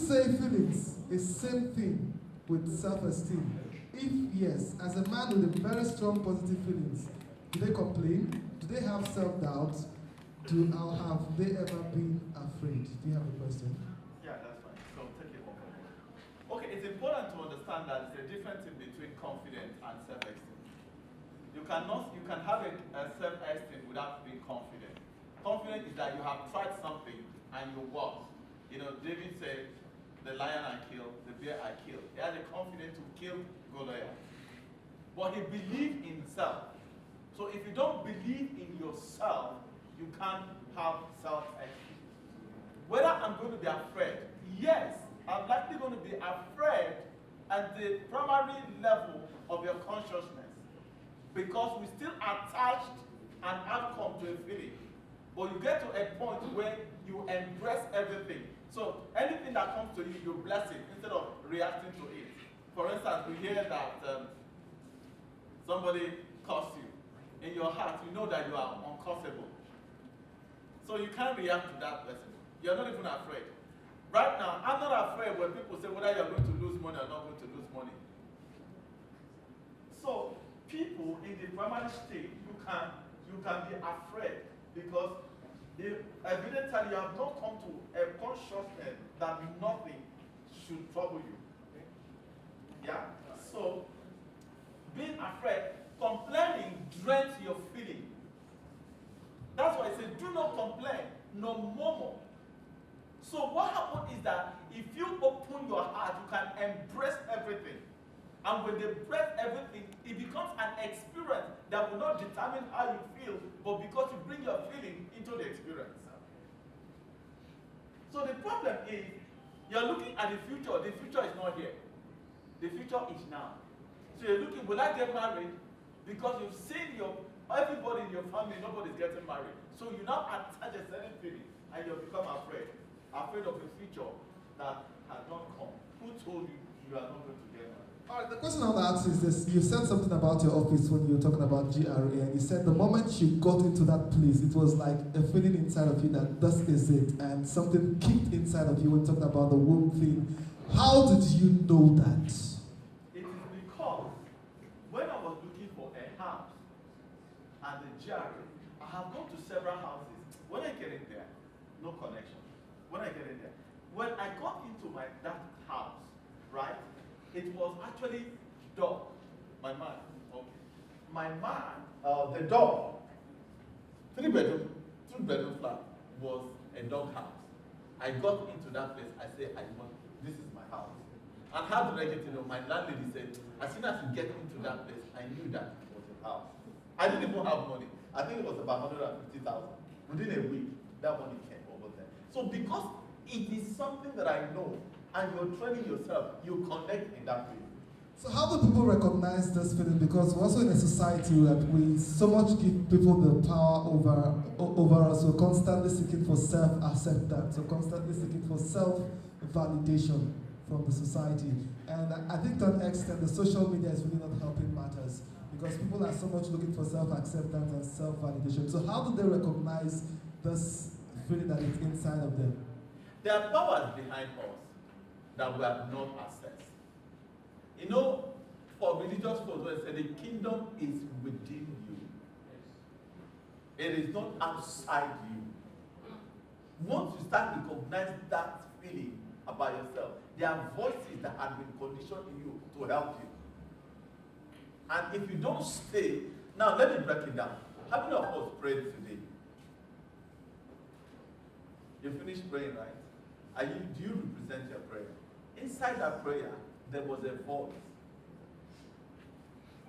say feelings is same thing with self-esteem? If yes, as a man with a very strong positive feelings, do they complain? Do they have self-doubt? Or have they ever been afraid? Do you have a question? Yeah, that's fine. So take it one by one. Okay, it's important to understand that there's a difference in between confidence and self-esteem. You can have a self-esteem without being confident. Confident is that you have tried something and you worked. You know, David said, the lion I killed, the bear I killed. He had the confidence to kill Goliath. But he believed in himself. So if you don't believe in yourself, you can't have self-esteem. Whether I'm going to be afraid, yes, I'm likely going to be afraid at the primary level of your consciousness, because we still attached an outcome to a feeling. But you get to a point where you embrace everything. So anything that comes to you, you bless it instead of reacting to it. For instance, we hear that somebody cursed you. In your heart, you know that you are uncursable. So you can't react to that person. You're not even afraid. Right now, I'm not afraid when people say whether you're going to lose money or not going to lose money. So people in the primary state, you can be afraid, because evidently you have not come to a consciousness that nothing should trouble you. Yeah? So being afraid, complaining drains your feeling. That's why I say, do not complain, no murmur. So what happens is that if you open your heart, you can embrace everything. And when they embrace everything, it becomes an experience that will not determine how you feel, but because you bring your feeling into the experience. So the problem is, you're looking at the future is not here. The future is now. So you're looking, will I get married? Because you've seen everybody in your family, nobody's getting married. So you now attach a certain feeling and you become afraid of the future that has not come. Who told you you are not going to get married? All right, the question I want to ask is this. You said something about your office when you were talking about GRA, and you said the moment you got into that place, it was like a feeling inside of you that this is it, and something kicked inside of you when talking about the womb thing. How did you know that? It is because when I was looking for a house at the GRA, I have gone to several houses. When I get in there, no connection. When I get in there, when I got into that house, right, it was actually dog. My man, okay. My man, the dog, three bedroom flat was a dog house. I got into that place. I said, this is my house. And how did I get to know? My landlady said, as soon as you get into that place, I knew that it was a house. I didn't even have money. I think it was about 150,000. Within a week, that money came over there. So because it is something that I know, and you're training yourself, you connect in that way. So how do people recognize this feeling? Because we're also in a society that we so much give people the power over us. We're constantly seeking for self-acceptance. We're constantly seeking for self-validation from the society. And I think to an extent, the social media is really not helping matters, because people are so much looking for self-acceptance and self-validation. So how do they recognize this feeling that is inside of them? There are powers behind us that we have not accessed. You know, for religious folks, they say the kingdom is within you. It is not outside you. Once you start recognizing that feeling about yourself, there are voices that have been conditioned in you to help you. And if you don't stay, now let me break it down. How many of us prayed today? You finished praying, right? Do you represent your prayer? Inside that prayer, there was a voice.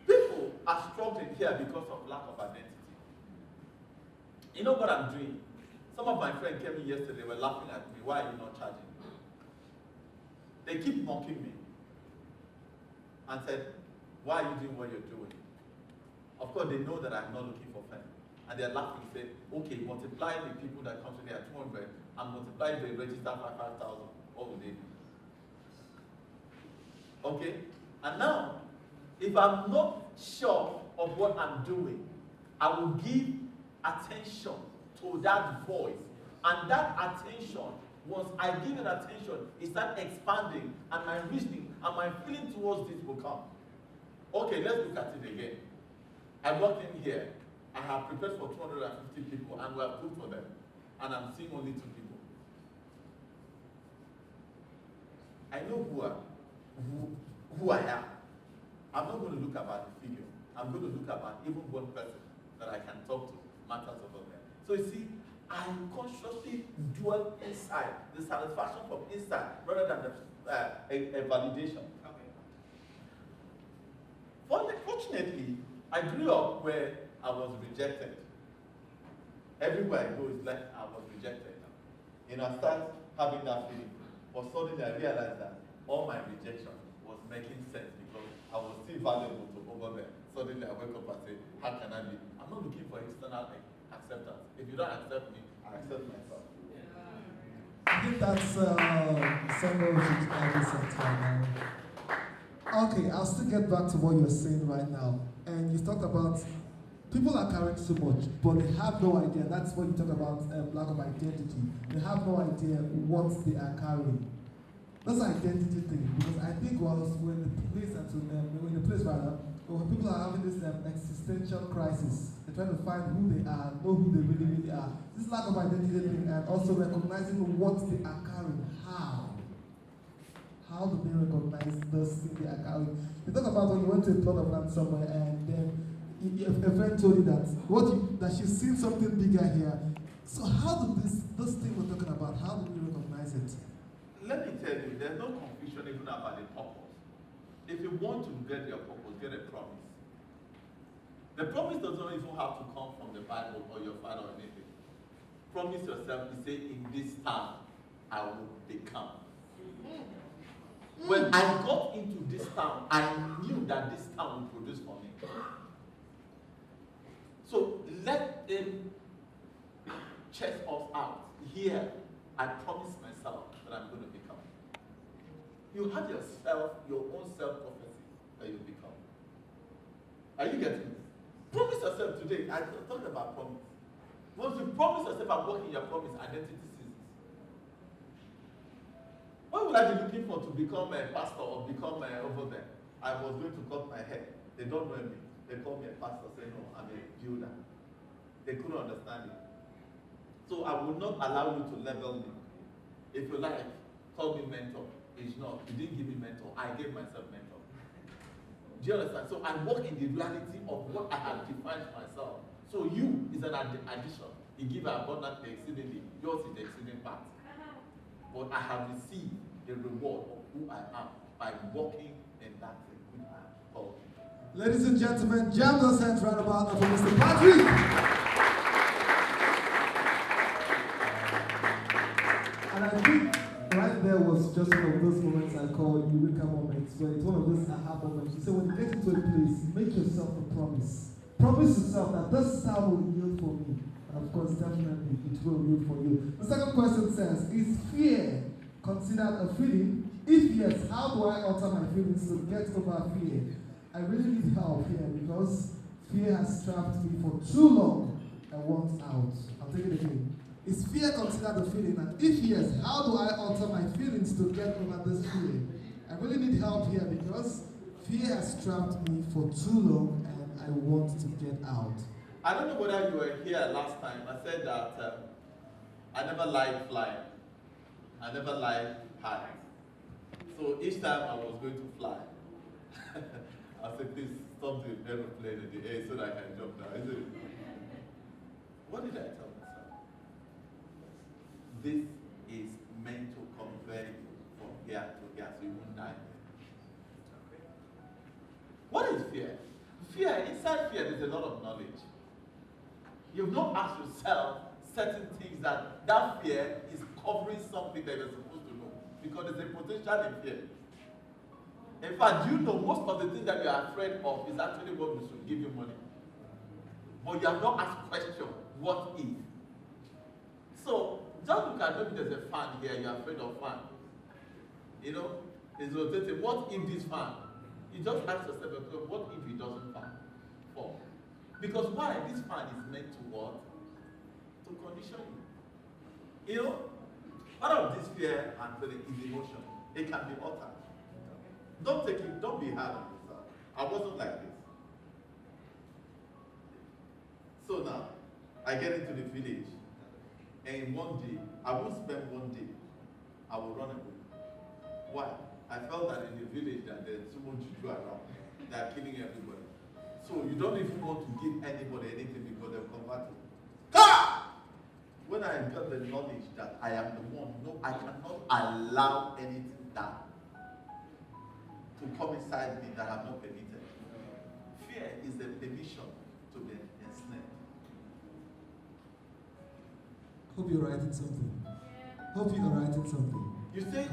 People are struggling here because of lack of identity. You know what I'm doing? Some of my friends came in yesterday, they were laughing at me. Why are you not charging? They keep mocking me and said, why are you doing what you're doing? Of course, they know that I'm not looking for fame. And they're laughing, say, okay, multiply the people that come today at 200 and multiply the register by 5,000. What would they do? Okay? And now, if I'm not sure of what I'm doing, I will give attention to that voice. And that attention Once I give it attention, it starts expanding, and my reasoning and my feeling towards this will come. Okay, let's look at it again. I walked in here. I have prepared for 250 people, and we have cooked for them, and I'm seeing only 2 people. I know who I am. I'm not going to look about the figure. I'm going to look about even one person that I can talk to matters over there. So you see, I consciously dwell inside, the satisfaction from inside, rather than a validation. Okay. Fortunately, I grew up where I was rejected. Everywhere I go, it's like I was rejected. You know, I started having that feeling. But suddenly I realized that all my rejection was making sense because I was still valuable to over there. Suddenly I wake up and say, how can I be? I'm not looking for external acceptance. If you don't accept me, I accept myself. I think that's somewhere we should have this time. Okay, I'll still get back to what you're saying right now. And you talked about people are carrying so much, but they have no idea. That's what you talk about, lack of identity. They have no idea what they are carrying. That's an identity thing, because I think whilst we're in the place where people are having this existential crisis, they're trying to find who they are, know who they really are. This lack of identity thing, and also recognizing what they are carrying. How do they recognize this thing they are carrying? You talk about when you went to a plot of land somewhere, and then a friend told you that she's seen something bigger here. So how do this thing we're talking about, how do we recognize it? Let me tell you, there's no confusion even about the purpose. If you want to get your purpose, get a promise. The promise doesn't even have to come from the Bible or your father or anything. Promise yourself to say, in this town, I will become. When I got into this town, I knew that this town would produce for me. So let them chase us out. Here, I promise myself that I'm going to become. You have your own self-prophecy that you become. Are you getting this? Promise yourself today. I talked about promise. Once you promise yourself and work in your promise, identity ceases. What would I be looking for to become a pastor or become over there? I was going to cut my hair. They don't know me. They call me a pastor, say no, I'm a builder. They couldn't understand it. So I will not allow you to level me. If you like, call me mentor. It's not. You didn't give me mentor. I gave myself mentor. Do you understand? So I work in the reality of what I have defined myself. So you is an addition. You give abundantly, exceedingly. Yours is the exceeding part. But I have received the reward of who I am by walking in that thing which I am called. Ladies and gentlemen, jam those hands right about for Mr. Patrick. And I think right there was just one of those moments I call Eureka moments, where it's one of those aha moments. You say when you get into a place, make yourself a promise. Promise yourself that this town will yield for me. And of course, definitely, it will yield for you. The second question says, is fear considered a feeling? If yes, how do I alter my feelings to get over fear? I really need help here because fear has trapped me for too long. I want out. I'll take it again. Is fear considered a feeling? And if yes, how do I alter my feelings to get over this fear? I really need help here because fear has trapped me for too long and I want to get out. I don't know whether you were here last time. I said that I never liked flying. I never liked height. So each time I was going to fly, I said, please stop the aeroplane in the air so that I can jump down. I said, what did I tell myself? This is meant to convey you from here to here so you won't die. What is fear? Fear, inside fear, there's a lot of knowledge. You've not asked yourself certain things that fear is covering something that you're supposed to know. Because there's a potential in fear. In fact, you know most of the things that you are afraid of is actually what we should give you money. But you have not asked question, what if? So, just look at maybe there's a fan here, you're afraid of fan. You know, it's rotating. What if this fan? You just ask yourself, what if it doesn't fan? Fall. Because why? This fan is meant to what? To condition you. You know, Part of this fear and feeling is emotion. It can be altered. Don't take it, don't be hard on yourself. I wasn't like this. So now, I get into the village, and in one day, I won't spend one day, I will run away. Why? I felt that in the village that there's so much juju around, they are killing everybody. So you don't even want to give anybody anything because they'll convert you. When I got the knowledge that I am the one, no, I cannot allow anything that to come inside me that I have not permitted. Fear is the permission to be ensnared. Hope you're writing something. Hope you're writing something. You say,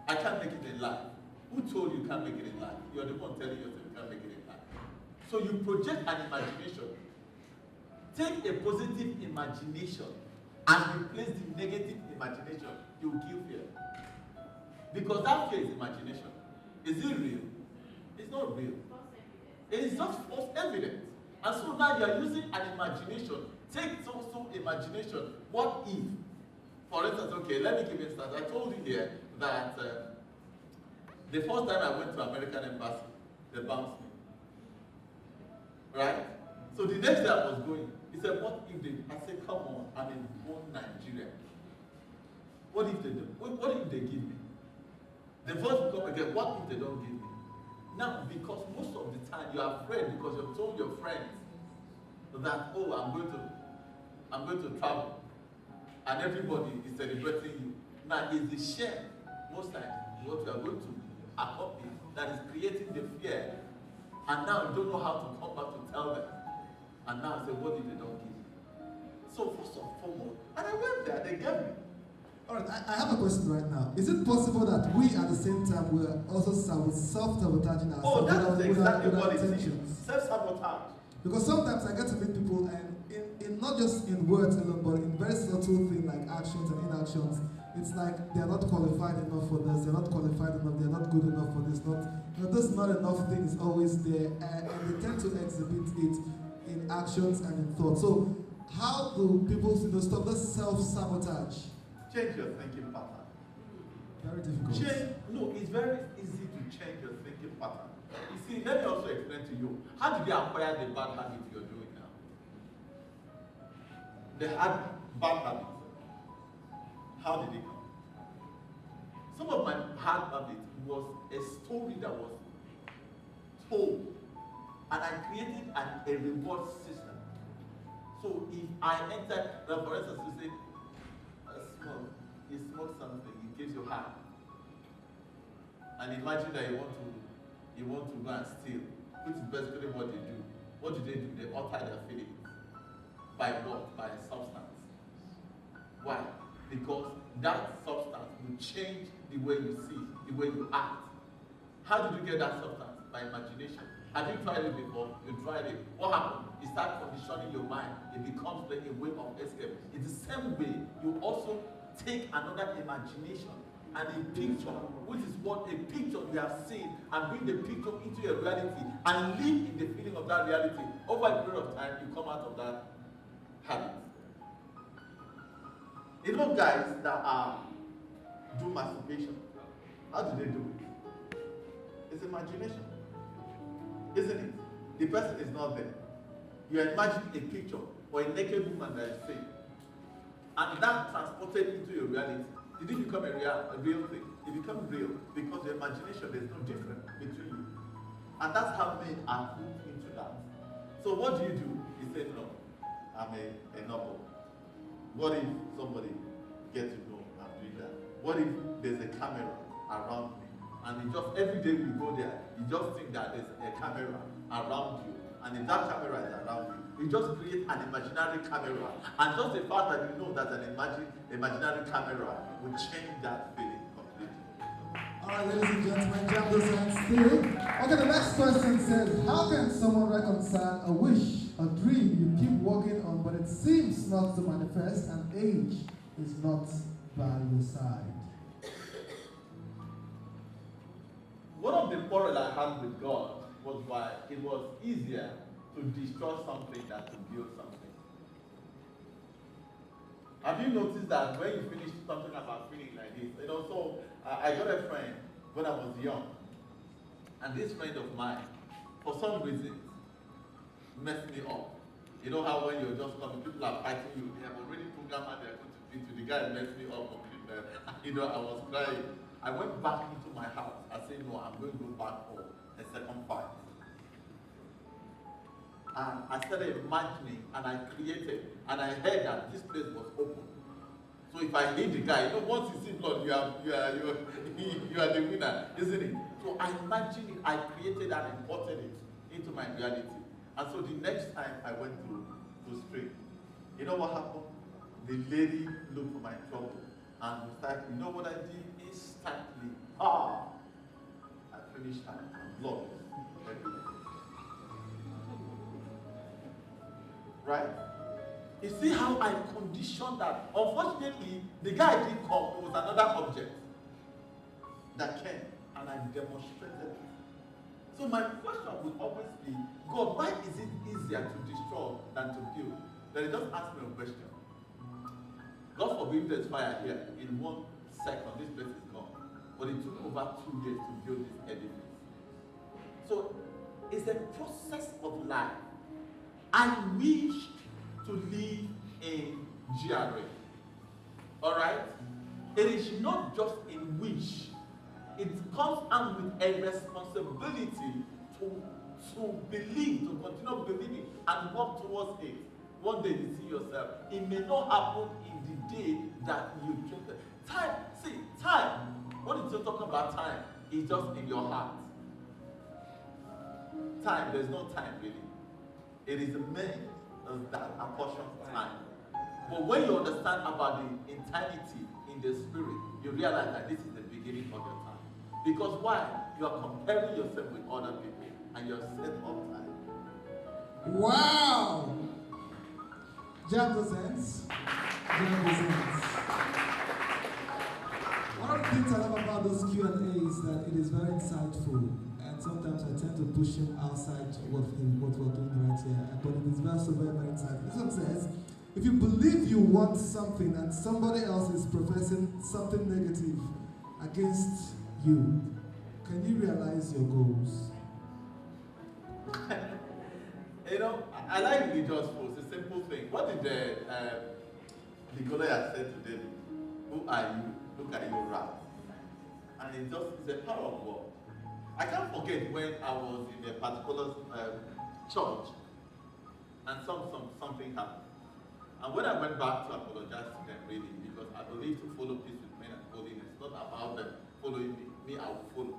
I can't make it in life. Who told you can't make it in life? You're the one telling yourself you can't make it in life. So you project an imagination. Take a positive imagination and replace the negative imagination. You will kill fear. Because that fear is imagination. Is it real? It's not real. It is just false evidence. And so now you are using an imagination. Take some imagination. What if? For instance, okay, let me give you an instance. I told you here that the first time I went to American Embassy, they bounced me. Right? So the next day I was going, he said, what if they, I said, come on, I'm in born Nigeria. What if they do? What if they give me? The voice will come again, what if they don't give me? Now, because most of the time you are afraid because you've told your friends that, oh, I'm going to travel. And everybody is celebrating you. Now, it's the share, most times, what you are going to accomplish that is creating the fear. And now you don't know how to come back to tell them. And now I say, what if they don't give me? So, first and foremost, and I went there, they gave me. All right, I have a question right now. Is it possible that we at the same time were also self-sabotaging ourselves? Oh, that's exactly what it is. intentions? Self-sabotage. Because sometimes I get to meet people and in not just in words alone, but in very subtle things like actions and inactions, it's like they're not qualified enough for this, they're not qualified enough, they're not good enough for this, this not enough thing is always there, and they tend to exhibit it in actions and in thought. So how do people stop this self-sabotage? Change your thinking pattern. Very difficult. No, it's very easy to change your thinking pattern. You see, let me also explain to you, how did they acquire the bad habit you're doing now? They had bad habits. How did it come? Some of my bad habit was a story that was told, and I created a reward system. So if I enter, for instance, you say, you smoke something, it gives you high. And imagine that you want to go and steal, which is basically what they do. What do? They alter their feelings. By what? By a substance. Why? Because that substance will change the way you see, the way you act. How did you get that substance? By imagination. Have you tried it before? You tried it. What happened? You start conditioning your mind. It becomes like a way of escape. It's the same way you also take another imagination and a picture, which is what a picture you have seen, and bring the picture into your reality and live in the feeling of that reality. Over a period of time, you come out of that habit. You know guys that do masturbation, how do they do it? It's imagination, isn't it? The person is not there. You imagine a picture or a naked woman that is fake, and that transported into your reality. Did it become a real thing? It becomes real because the imagination, there's no difference between you. And that's how men are hooked into that. So what do? You say, no, I'm a noble. What if somebody gets to know I'm doing that? What if there's a camera around me? And it just, every day we go there, you just think that there's a camera around you. And if that camera is around you, you just create an imaginary camera. And just the fact that you know that an imaginary camera will change that feeling completely. All right, ladies and gentlemen, jam those hands still. Okay, the next question says, how can someone reconcile a wish, a dream you keep working on, but it seems not to manifest, and age is not by your side? One of the quarrels I had with God was why it was easier to destroy something than to build something. I Have you noticed that when you finish something about feeling like this? You know, so I got a friend when I was young, and this friend of mine, for some reason, messed me up. You know how when you're just coming, people are fighting you, they have already programmed and they're going to beat you. The guy messed me up completely. You know, I was crying. I went back into my house. I said, no, I'm going to go back for a second fight. And I started imagining, and I created, and I heard that this place was open. So if I hit the guy, you know, once you see blood, you are the winner, isn't it? So I imagined it, I created and imported it into my reality. And so the next time I went to street, you know what happened? The lady looked for my trouble and started, you know what I did? Instantly, I finished her and blood was everywhere. Right? You see how I conditioned that? Unfortunately, the guy didn't come. It was another object that came, and I demonstrated it. So my question would always be, God, why is it easier to destroy than to build? Then he just asked me a question. God forbid there's fire here. In 1 second, this place is gone. But it took over 2 years to build this edifice. So it's a process of life. I wish to live in GRA. Alright? It is not just a wish. It comes out with a responsibility to believe, to continue believing and work towards it. One day you see yourself. It may not happen in the day that you drink it. Time, see, time. When it's talking about time, it's just in your heart. Time, there's no time really. It is men that apportion time. But when you understand about the eternity in the spirit, you realize that this is the beginning of your time. Because why? You are comparing yourself with other people and you're set up time. Wow! Jam those hands. Jam those hands. One of the things I love about those Q&A is that it is very insightful. And sometimes I tend to push him outside what we're doing right here. But it is very, very insightful. This one says, if you believe you want something and somebody else is professing something negative against you, can you realize your goals? You know, I like religious force, a simple thing. What did the Goliath said to David? Who are you? Look at your wrath. And it's a power of God. I can't forget when I was in a particular church and something happened. And when I went back to apologize to them really, because I believe to follow peace with men and holiness, not about them following me, I will follow.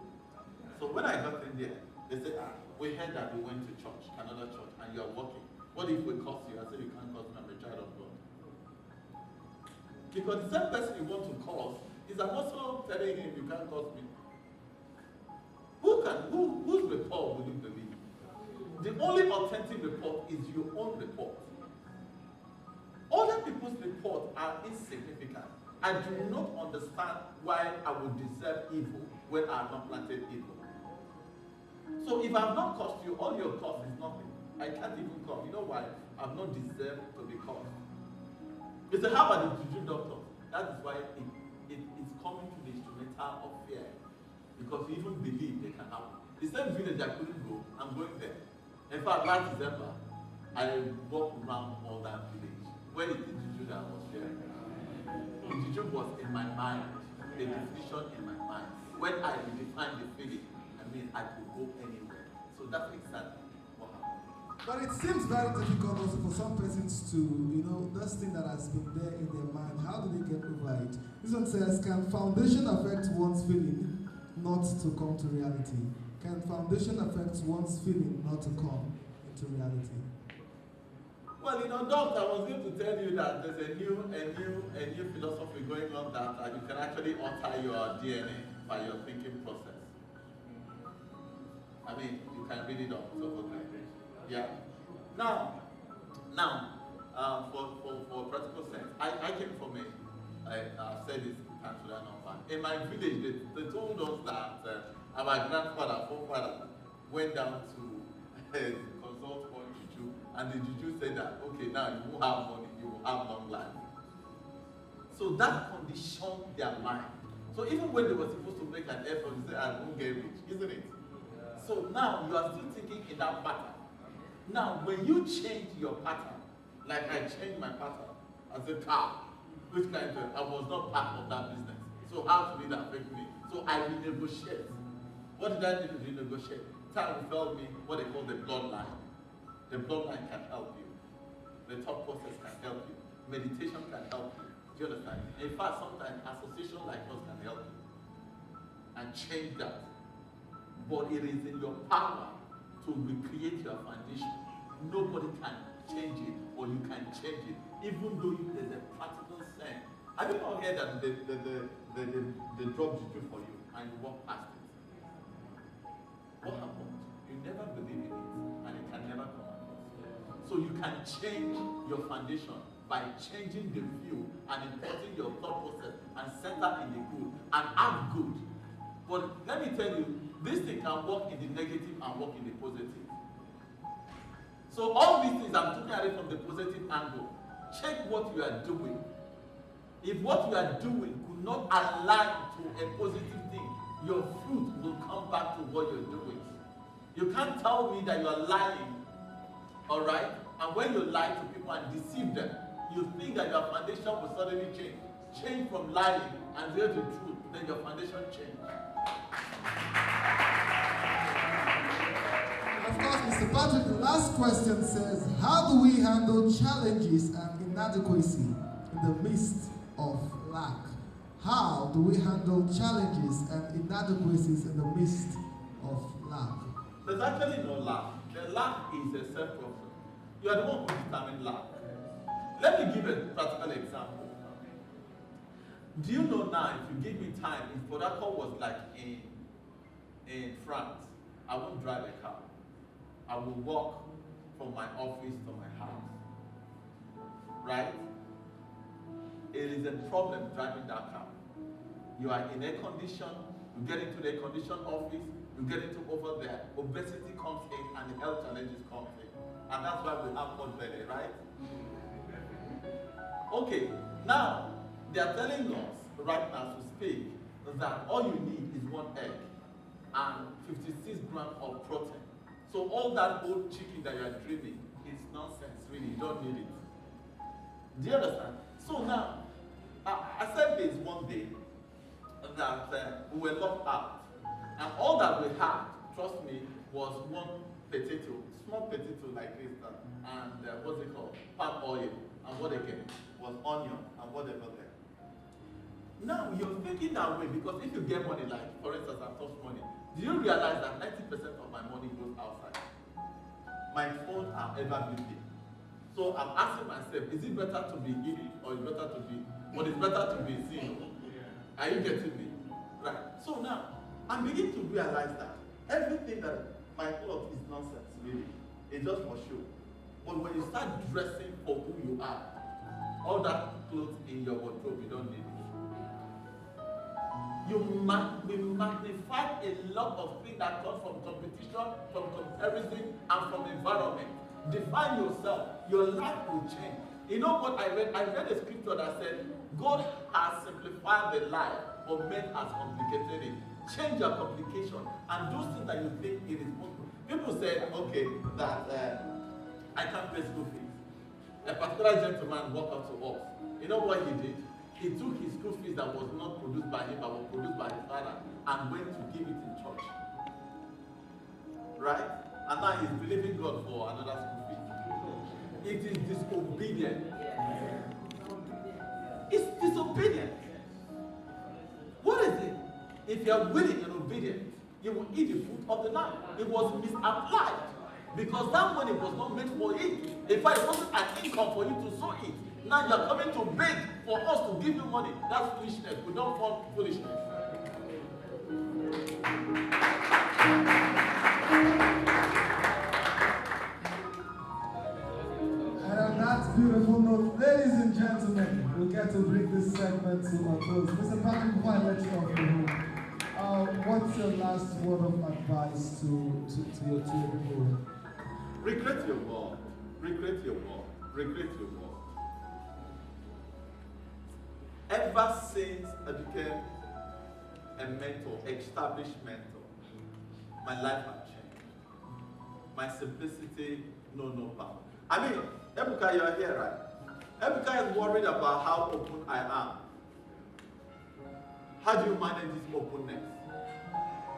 So when I got in there, they said, we heard that we went to church, another church, and you are working. What if we curse you? I said, you can't curse me, I'm a child of God. Because the same person you want to curse is I'm also telling him you can't curse me. Whose report will you believe? The only authentic report is your own report. Other people's reports are insignificant. I do not understand why I would deserve evil when I have not planted evil. So if I have not caused you, all your cost is nothing. I can't even come. You know why? I have not deserved to be caused. You say, how about the juju doctor? That is why it's coming to the instrumental of fear. Because you even believe they can happen. The same village I couldn't go, I'm going there. In fact, last December, I walked around all that village. When is the juju that was there? The juju was in my mind, the definition in my mind. When I redefined the feeling, I mean I could go anywhere. So that's exactly what happened. But it seems very difficult also for some persons to, this thing that has been there in their mind, how do they get over it? This one says, can foundation affect one's feeling not to come to reality? Can foundation affect one's feeling not to come into reality? Well, Doctor, I was going to tell you that there's a new philosophy going on that you can actually alter your DNA by your thinking process. I mean, you can read it up. So yeah. Now, for practical sense, I came from I said this to that number. In my village, they told us that our grandfather, forefather, went down to consult one juju, and the juju said that, okay, now you won't have money, you will have long life. So that conditioned their mind. So even when they were supposed to make an effort, they say, I won't get rich, isn't it? So now you are still thinking in that pattern. Now, when you change your pattern, like I changed my pattern as a car, which kind of, I was not part of that business. So how did it affect me? So I renegotiate. What did I do to renegotiate? Time will tell me what they call the bloodline. The bloodline can help you. The thought process can help you. Meditation can help you. Do you understand? In fact, sometimes association like us can help you and change that. But it is in your power to recreate your foundation. Nobody can change it, or you can change it, even though there's a practical sense. Have you not heard that they drop juju for you and you walk past it? What happened? You never believe in it, and it can never come across. So you can change your foundation by changing the view and importing your thought process and center in the good and act good. But let me tell you, this thing can work in the negative and work in the positive. So all these things, I'm looking at it from the positive angle. Check what you are doing. If what you are doing could not align to a positive thing, your fruit will come back to what you're doing. You can't tell me that you are lying, all right? And when you lie to people and deceive them, you think that your foundation will suddenly change. Change from lying and tell the truth, then your foundation change. Of course, Mr. Patrick, the last question says, how do we handle challenges and inadequacy in the midst of lack? How do we handle challenges and inadequacies in the midst of lack? There's actually no lack. The lack is a self-process. You are the one who determines lack. Let me give a practical example. Do you know now, if you give me time, if Orduh was like in France, I won't drive a car. I will walk from my office to my house. Right? It is a problem driving that car. You are in air condition, you get into the air conditioned office, you get into over there, obesity comes in and health challenges come in. And that's why we have hot belly, right? Okay, now they are telling us right now to speak that all you need is 1 egg and 56 grams of protein. So all that old chicken that you are dreaming is nonsense, really. You don't need it. Do you understand? So now, I said this one day that we were locked out, and all that we had, trust me, was one potato, small potato like this, and what's it called? Palm oil, and what again? Was onion, and whatever there. Now you're thinking that way because if you get money, like for instance, I touch money. Do you realize that 90% of my money goes outside? My phone are ever busy. So I'm asking myself, is it better to be hidden or is better to be, or is better to be seen? Are you getting me? Right. So now I'm beginning to realize that everything that my cloth is nonsense, really. It's just for show. But when you start dressing for who you are, all that clothes in your wardrobe, you don't need it. We magnify a lot of things that come from competition, from comparison, and from environment. Define yourself. Your life will change. You know what I read? I read a scripture that said, God has simplified the life, but men has complicated it. Change your complication, and those things that you think it is possible. People said, okay, that I can't pay school fees. A particular gentleman walked up to us. You know what he did? He took his school fees that was not produced by him, but was produced by his father, and went to give it in church. Right? And now he's believing God for another school fee. It is disobedient. It's disobedient. What is it? If you are willing and obedient, you will eat the fruit of the land. It was misapplied because that money was not meant for it. In fact, it wasn't an income for you to sow it. Now you are coming to beg for us to give you money. That's foolishness. We don't want foolishness. And on that beautiful note, ladies and gentlemen, we'll get to bring this segment to a close. Mr. Patrick, before I let you off the room, what's your last word of advice to your people? Regret your war. Regret your war. Regret your war. ever since I became a mentor, established mentor, my life has changed. My simplicity, no power. I mean, Ebuka, you're here, right? Ebuka is worried about how open I am. How do you manage this openness?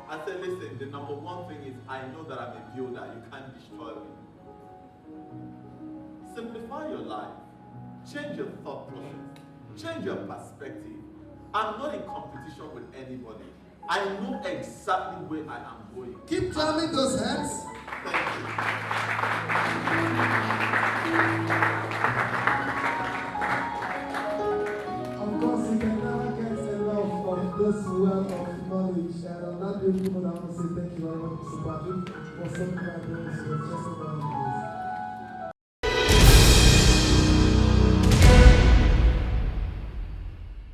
I said, listen, the number one thing is I know that I'm a builder. You can't destroy me. Simplify your life. Change your thought process. Change your perspective. I'm not in competition with anybody. I know exactly where I am going. Keep jamming those hands. Thank you. Of course, you can never get enough of this wealth of knowledge. And on that day, people that want to say thank you very much, Mr. Patrick, for something like this. It's just